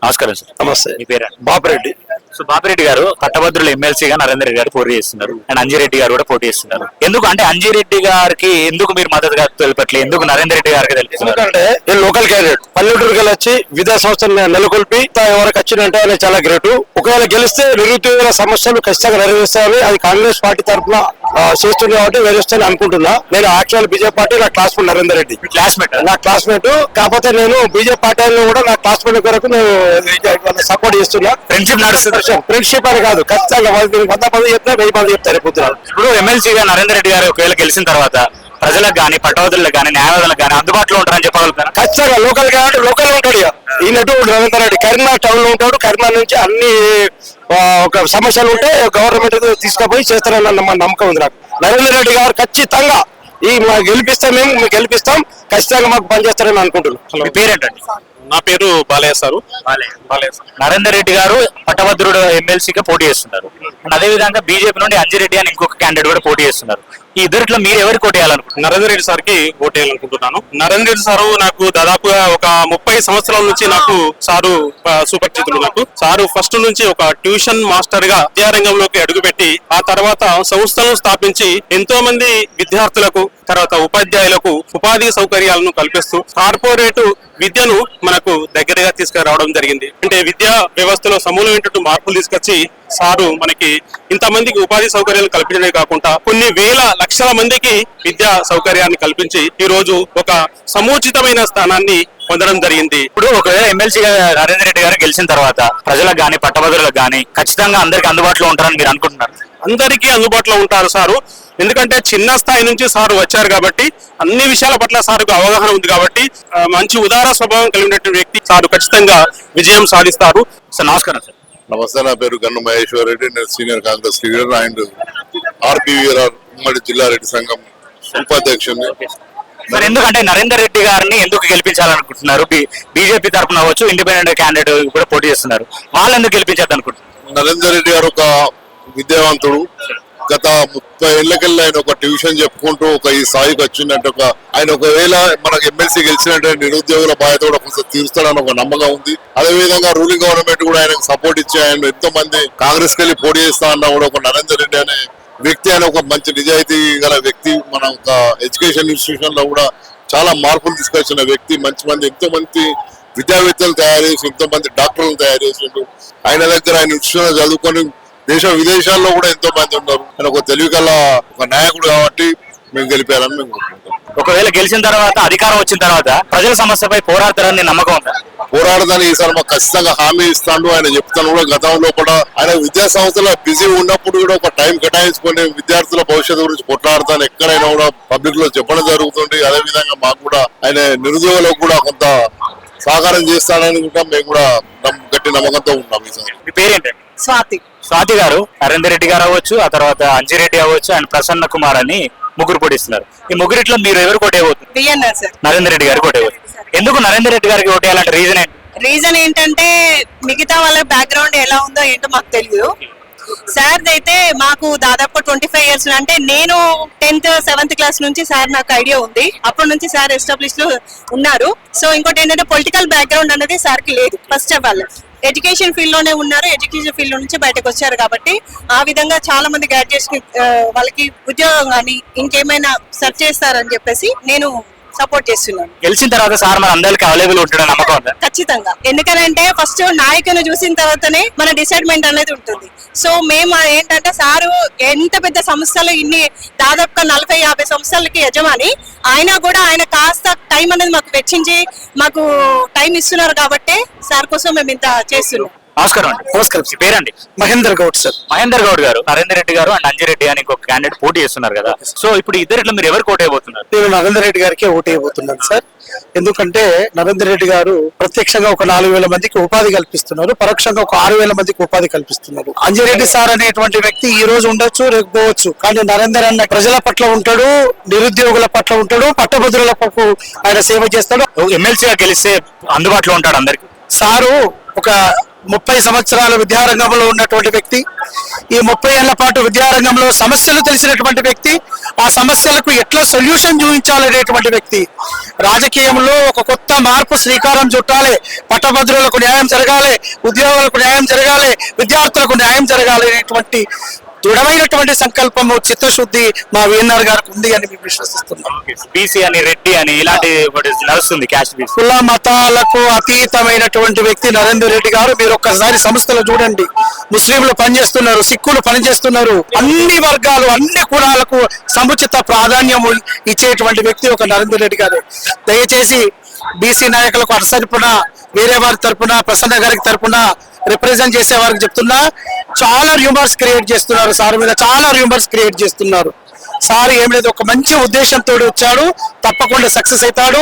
నమస్కారం సార్. నమస్తే. మీ పేరు బాపిరెడ్డి. సో బాపిరెడ్డి గారు పట్టభద్రుల ఎమ్మెల్సీగా నరేందర్ రెడ్డి గారు పోటీ చేస్తున్నారు అండ్ అంజిరెడ్డి గారు కూడా పోటీ చేస్తున్నారు. ఎందుకు అంటే అంజిరెడ్డి గారికి ఎందుకు మీరు మద్దతుగా తెలిపట్లేదు, ఎందుకు నరేందర్ రెడ్డి గారికి తెలుపుతున్నారు? ఎందుకంటే నేను లోకల్ క్యాండిడేట్ పల్లెటూరుకి వచ్చి విద్యా సంస్థలు నెలకొల్పి ఎవరికి వచ్చిందంటే ఆయన చాలా గ్రేట్. ఒకవేళ గెలిస్తే నిరుద్యోగుల సమస్యలు ఖచ్చితంగా నెరవేర్చాలని అది కాంగ్రెస్ పార్టీ తరఫున చేస్తుంది కాబట్టి నెరవేర్చాలని అనుకుంటున్నా. నేను యాక్చువల్ బీజేపీ పార్టీ నా క్లాస్మేట్ నరేందర్ రెడ్డి నా క్లాస్మేట్. కాకపోతే నేను బీజేపీ పార్టీలో కూడా నా క్లాస్మేట్ వరకు నేను సపోర్ట్ చేస్తున్నా. ఫ్రెండ్షిప్ నడుస్తుంది. ఫ్రెండ్షిప్ అని కాదు, ఖచ్చితంగా 100 మంది చెప్తా 1000 మంది చెప్తారు పొద్దున. ఇప్పుడు ఎమ్మెల్సీగా నరేందర్ రెడ్డి గారు ఒకవేళ గెలిచిన తర్వాత ప్రజలకు గానీ పట్టభద్రులకు గానీ న్యాయవాదులకు గానీ అందుబాటులో ఉంటారని చెప్పగలుగుతారు. ఖచ్చితంగా లోకల్ కాబట్టి లోకల్ ఉంటాడు. ఈయనట్టు రవీంద్ర రెడ్డి కరీంనగర్ టౌన్ లో ఉంటాడు. కరీంనగర్ నుంచి అన్ని ఒక సమస్యలు ఉంటే గవర్నమెంట్ తీసుకుపోయి చేస్తారన్న నమ్మకం ఉంది నాకు. నరేంద్ర రెడ్డి గారు ఖచ్చితంగా గెలిపిస్తాం, మేము గెలిపిస్తాం, ఖచ్చితంగా మాకు పనిచేస్తారని అనుకుంటున్నాం. మీ పేరేంటండి? నా పేరు బాలయ్య సారు. నరేందర్ రెడ్డి గారు పట్టభద్రుడు ఎమ్మెల్సీగా పోటీ చేస్తున్నారు. అదే విధంగా బీజేపీ నుండి అంజిరెడ్డి అని ఇంకొక క్యాండిడేట్ కూడా పోటీ చేస్తున్నారు. ఈ ఇద్దరిలో మీరు ఎవరికి ఓటు వేయాలనుకుంటున్నారు? నరేందర్ రెడ్డి సార్ కి ఓటు వేయాలనుకుంటున్నాను. నరేందర్ రెడ్డి సారు నాకు దాదాపుగా ఒక 30 సంవత్సరాల నుంచి నాకు సారు సుపరిచితులు. నాకు సారు ఫస్ట్ నుంచి ఒక ట్యూషన్ మాస్టర్ గా విద్యారంగంలోకి అడుగుపెట్టి ఆ తర్వాత సంస్థలను స్థాపించి ఎంతో మంది విద్యార్థులకు తర్వాత ఉపాధ్యాయులకు ఉపాధి సౌకర్యాలను కల్పిస్తూ కార్పొరేట్ విద్యను మనకు దగ్గరగా తీసుకురావడం జరిగింది. అంటే విద్యా వ్యవస్థలో సమూలమైనటువంటి మార్పులు తీసుకొచ్చి సారు మనకి ఇంతమందికి ఉపాధి సౌకర్యాలు కల్పించడమే కాకుండా కొన్ని వేల లక్షల మందికి విద్యా సౌకర్యాన్ని కల్పించి ఈ రోజు ఒక సముచితమైన స్థానాన్ని పొందడం జరిగింది. ఇప్పుడు ఒకవేళ ఎమ్మెల్సీగా నరేందర్ రెడ్డి గారు గెలిచిన తర్వాత ప్రజలకు గానీ పట్టభద్రులకు గానీ ఖచ్చితంగా అందరికి అందుబాటులో ఉంటారని మీరు అనుకుంటున్నారు? అందరికీ అందుబాటులో ఉంటారు సారు. ఎందుకంటే చిన్న స్థాయి నుంచి సారు వచ్చారు కాబట్టి అన్ని విషయాల పట్ల సారుకు అవగాహన ఉంది కాబట్టి మంచి ఉదార స్వభావం కలిగినటువంటి వ్యక్తి సారు ఖచ్చితంగా విజయం సాధిస్తారు. సార్ నమస్కారం సార్. నమస్తే, నా పేరు గన్ను మహేశ్వర్ రెడ్డి. నేను సీనియర్ కాంగ్రెస్ లీడర్ అండ్ ఆర్పీవీఆర్ ఉమ్మడి జిల్లా రెడ్డి సంఘం ఉపాధ్యక్షుడిని. మరి ఎందుకంటే నరేందర్ రెడ్డి గారిని ఎందుకు గెలిపించాలనుకుంటున్నారు? బీజేపీ తరఫున అవ్వచ్చు, ఇండిపెండెంట్ క్యాండిడేట్ కూడా పోటీ చేస్తున్నారు, వాళ్ళు ఎందుకు గెలిపించారు అనుకుంటున్నారు? నరేందర్ రెడ్డి గారు ఒక విద్యావంతుడు. గత 30 ఏళ్లకెళ్ళి ఆయన ఒక ట్యూషన్ చెప్పుకుంటూ ఒక ఈ స్థాయికి వచ్చిందంటే ఆయన ఒకవేళ మనకు ఎమ్మెల్సీ గెలిచినట్టే నిరుద్యోగుల బాధ్యత కూడా కొంచెం తీరుస్తాడని ఒక నమ్మకం ఉంది. అదే విధంగా రూలింగ్ గవర్నమెంట్ కూడా ఆయనకు సపోర్ట్ ఇచ్చి ఆయన ఎంతో మంది కాంగ్రెస్ కెళ్ళి పోటీ చేస్తా అన్నా కూడా ఒక నరేందర్ రెడ్డి అనే వ్యక్తి, ఆయన ఒక మంచి నిజాయితీ గల వ్యక్తి. మన ఒక ఎడ్యుకేషన్ ఇన్స్టిట్యూషన్ లో కూడా చాలా మార్పులు తీసుకొచ్చిన వ్యక్తి. మంది ఎంతో మంది విద్యావేత్తలు తయారు చేసి ఎంతో మంది డాక్టర్లను తయారు చేసిండు. ఆయన దగ్గర ఆయన ఇన్స్టిట్యూషన్ చదువుకొని దేశ విదేశాల్లో కూడా ఎంతో మంది ఉన్నారు. ఆయన ఒక తెలివిగల ఒక నాయకుడు కాబట్టి మేము గెలిపారని మేము కోరుకుంటాం. ఒకవేళ గెలిచిన తర్వాత అధికారం వచ్చిన తర్వాత ప్రజల సమస్యపై పోరాడతారని నమ్మకం ఉందా? పోరాడదని ఈసారి మాకు ఖచ్చితంగా హామీ ఇస్తాడు. ఆయన చెప్తాను కూడా గతంలో కూడా ఆయన విద్యా సంస్థలో బిజీ ఉన్నప్పుడు కూడా ఒక టైం కేటాయించుకొని విద్యార్థుల భవిష్యత్తు గురించి కొట్లాడతాను ఎక్కడైనా కూడా పబ్లిక్ లో చెప్పడం జరుగుతుంది. అదే విధంగా మాకు కూడా ఆయన నిరుద్యోగులకు కూడా కొంత సహకారం చేస్తాడని కూడా మేము కూడా గట్టి నమ్మకంతో ఉన్నాం. ఈసారి మీ పేరేంటండి? స్వాతి గారు. నరేందర్ రెడ్డి గారు అవ్వచ్చు, ఆ తర్వాత అంజిరెడ్డి అవ్వచ్చు, అండ్ ప్రసన్న కుమార్ అని ముగ్గురు పోటీస్తున్నారు. ఈ ముగ్గురిట్లో మీరు ఎవరు కోటేయబోతున్నారు? నరేందర్ రెడ్డి గారు కోటేయబోతున్నారు. ఎందుకు నరేందర్ రెడ్డి గారికి ఓటేయాలంటే రీజన్ ఏంటి? రీజన్ ఏంటంటే మిగతా వాళ్ళ బ్యాక్గ్రౌండ్ ఎలా ఉందో ఏంటో మాకు తెలియదు. సార్ అయితే మాకు దాదాపు 25 ఇయర్స్, అంటే నేను 10th 7th క్లాస్ నుంచి సార్ నాకు ఐడియా ఉంది. అప్పటి నుంచి సార్ ఎస్టాబ్లిష్ లో ఉన్నారు. సో ఇంకోటి ఏంటంటే పొలిటికల్ బ్యాక్గ్రౌండ్ అనేది సార్ కి లేదు. First of all education field లోనే ఉన్నారు. ఎడ్యుకేషన్ ఫీల్డ్ నుంచి బయటకు వచ్చారు కాబట్టి ఆ విధంగా చాలా మంది గ్రాడ్యుయేట్స్ వాళ్ళకి ఉద్యోగం కానీ ఇంకేమైనా సెర్చ్ చేస్తారని చెప్పేసి నేను సపోర్ట్ చేస్తున్నాను. గెలిచిన తర్వాత సార్ మన అందరికి అవైలబుల్ ఉంటాడు నమ్మకం ఉందా? ఖచ్చితంగా. ఎందుకంటే ఫస్ట్ నాయకుని చూసిన తర్వాతనే మన డిసైడ్మెంట్ అనేది ఉంటుంది. సో మేము ఏంటంటే సారు ఎంత పెద్ద సంస్థలు ఇన్ని దాదాపుగా 40-50 సంస్థలకి యజమాని, అయినా కూడా ఆయన కాస్త టైం అనేది మాకు వెచ్చించి మాకు టైం ఇస్తున్నారు కాబట్టి సార్ కోసం మేము ఇంత చేస్తున్నాం. నమస్కారం అండి. నమస్కారం. పేరండి? మహేందర్ గౌడ్ సార్. మహేందర్ గౌడ్ గారు, నరేందర్ రెడ్డి గారు అండ్ అంజిరెడ్డి అని ఇంకొక క్యాండిడేట్ పోటీ చేస్తున్నారు కదా. సో ఇప్పుడు ఇద్దరిలో మీరు ఎవరు కోటైపోతున్నారు? నేను నరేందర్ రెడ్డి గారికి ఓటైపోతున్నాను సార్. ఎందుకంటే నరేందర్ రెడ్డి గారు ప్రత్యక్షంగా ఒక 4000 మందికి ఉపాధి కల్పిస్తున్నారు, పరోక్షంగా ఒక 6000 మందికి ఉపాధి కల్పిస్తున్నారు. అంజిరెడ్డి సార్ అనేటువంటి వ్యక్తి ఈ రోజు ఉండొచ్చు, రేపు పోవచ్చు, కానీ నరేందర్ అన్న ప్రజల పట్ల ఉంటాడు, నిరుద్యోగుల పట్ల ఉంటాడు, పట్టభద్రులకు ఆయన సేవ చేస్తాడు. ఎమ్మెల్సీగా గెలిస్తే అందుబాటులో ఉంటాడు అందరికి. సారు ఒక 30 సంవత్సరాల విద్యారంగంలో ఉన్నటువంటి వ్యక్తి. ఈ 30 ఏళ్ల పాటు విద్యారంగంలో సమస్యలు తెలిసినటువంటి వ్యక్తి. ఆ సమస్యలకు ఎట్లా సొల్యూషన్ చూపించాలనేటువంటి వ్యక్తి. రాజకీయంలో ఒక కొత్త మార్పు శ్రీకారం చుట్టాలి. పట్టభద్రులకు న్యాయం జరగాలి, ఉద్యోగులకు న్యాయం జరగాలి, విద్యార్థులకు న్యాయం జరగాలి అనేటువంటి దృఢమైనటువంటి సంకల్పము, చిత్తశుద్ధి మా వీఎన్ఆర్ గారికి ఉంది అని మేము విశ్వసిస్తున్నాం. బీసీ అని, రెడ్డి అని ఇలాంటి ఒకటి నడుస్తుంది క్యాస్ట్ బీసీ. కుల మతాలకు అతీతమైనటువంటి వ్యక్తి నరేందర్ రెడ్డి గారు. మీరు ఒక్కసారి సంస్థలు చూడండి, ముస్లింలు పనిచేస్తున్నారు, సిక్కులు పనిచేస్తున్నారు. అన్ని వర్గాలు, అన్ని కులాలకు సముచిత ప్రాధాన్యం ఇచ్చేటువంటి వ్యక్తి ఒక నరేందర్ రెడ్డి గారు. దయచేసి బీసీ నాయకులకు అటు తరపున, వేరే వారి తరపున, ప్రసన్న గారికి తరపున రిప్రజెంట్ చేసే వారికి చెప్తున్నా, చాలా రూమర్స్ క్రియేట్ చేస్తున్నారు సార్ మీద, చాలా రూమర్స్ క్రియేట్ చేస్తున్నారు. సార్ ఏం లేదు, ఒక మంచి ఉద్దేశంతో వచ్చాడు, తప్పకుండా సక్సెస్ అవుతాడు.